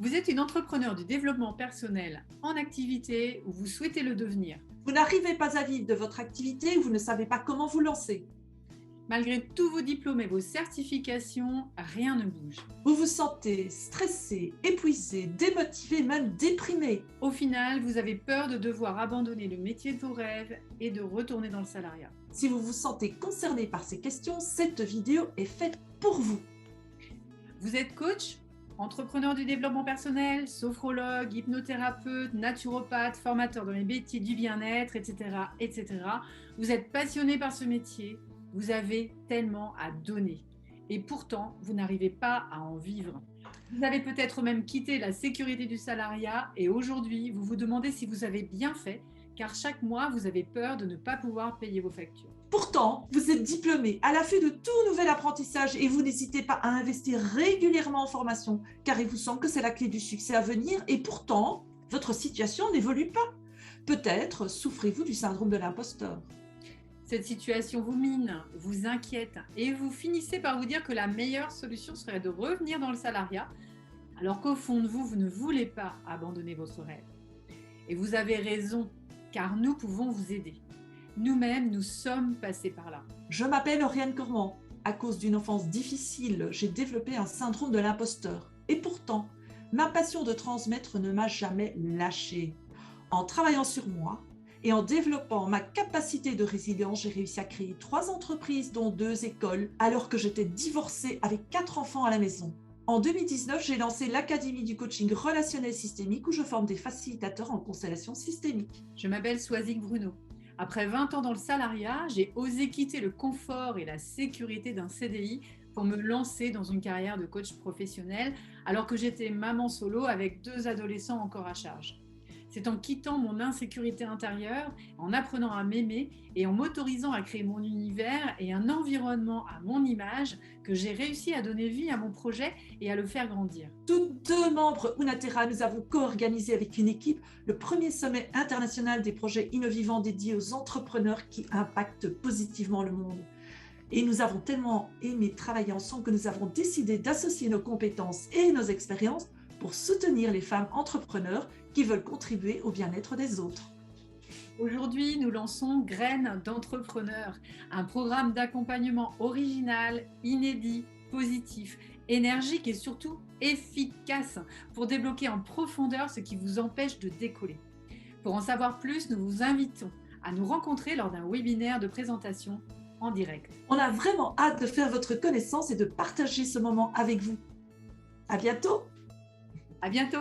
Vous êtes une entrepreneur du développement personnel en activité ou vous souhaitez le devenir. Vous n'arrivez pas à vivre de votre activité ou vous ne savez pas comment vous lancer. Malgré tous vos diplômes et vos certifications, rien ne bouge. Vous vous sentez stressé, épuisé, démotivé, même déprimé. Au final, vous avez peur de devoir abandonner le métier de vos rêves et de retourner dans le salariat. Si vous vous sentez concerné par ces questions, cette vidéo est faite pour vous. Vous êtes coach, entrepreneur du développement personnel, sophrologue, hypnothérapeute, naturopathe, formateur dans les métiers du bien-être, etc., etc. Vous êtes passionné par ce métier, vous avez tellement à donner. Et pourtant, vous n'arrivez pas à en vivre. Vous avez peut-être même quitté la sécurité du salariat et aujourd'hui, vous vous demandez si vous avez bien fait, car chaque mois, vous avez peur de ne pas pouvoir payer vos factures. Pourtant, vous êtes diplômé, à l'affût de tout nouvel apprentissage et vous n'hésitez pas à investir régulièrement en formation, car il vous semble que c'est la clé du succès à venir et pourtant, votre situation n'évolue pas. Peut-être souffrez-vous du syndrome de l'imposteur. Cette situation vous mine, vous inquiète et vous finissez par vous dire que la meilleure solution serait de revenir dans le salariat, alors qu'au fond de vous, vous ne voulez pas abandonner votre rêve. Et vous avez raison, car nous pouvons vous aider. Nous-mêmes, nous sommes passés par là. Je m'appelle Oriane Cormand. À cause d'une enfance difficile, j'ai développé un syndrome de l'imposteur. Et pourtant, ma passion de transmettre ne m'a jamais lâchée. En travaillant sur moi et en développant ma capacité de résilience, j'ai réussi à créer 3 entreprises, dont 2 écoles, alors que j'étais divorcée avec 4 enfants à la maison. En 2019, j'ai lancé l'Académie du coaching relationnel systémique où je forme des facilitateurs en constellation systémique. Je m'appelle Soisic Bruno. Après 20 ans dans le salariat, j'ai osé quitter le confort et la sécurité d'un CDI pour me lancer dans une carrière de coach professionnel alors que j'étais maman solo avec 2 adolescents encore à charge. C'est en quittant mon insécurité intérieure, en apprenant à m'aimer et en m'autorisant à créer mon univers et un environnement à mon image que j'ai réussi à donner vie à mon projet et à le faire grandir. Tous 2 membres Unaterra, nous avons co-organisé avec une équipe le premier sommet international des projets innovants dédiés aux entrepreneurs qui impactent positivement le monde. Et nous avons tellement aimé travailler ensemble que nous avons décidé d'associer nos compétences et nos expériences pour soutenir les femmes entrepreneurs qui veulent contribuer au bien-être des autres. Aujourd'hui, nous lançons Graines d'entrepreneurs, un programme d'accompagnement original, inédit, positif, énergique et surtout efficace pour débloquer en profondeur ce qui vous empêche de décoller. Pour en savoir plus, nous vous invitons à nous rencontrer lors d'un webinaire de présentation en direct. On a vraiment hâte de faire votre connaissance et de partager ce moment avec vous. À bientôt! À bientôt!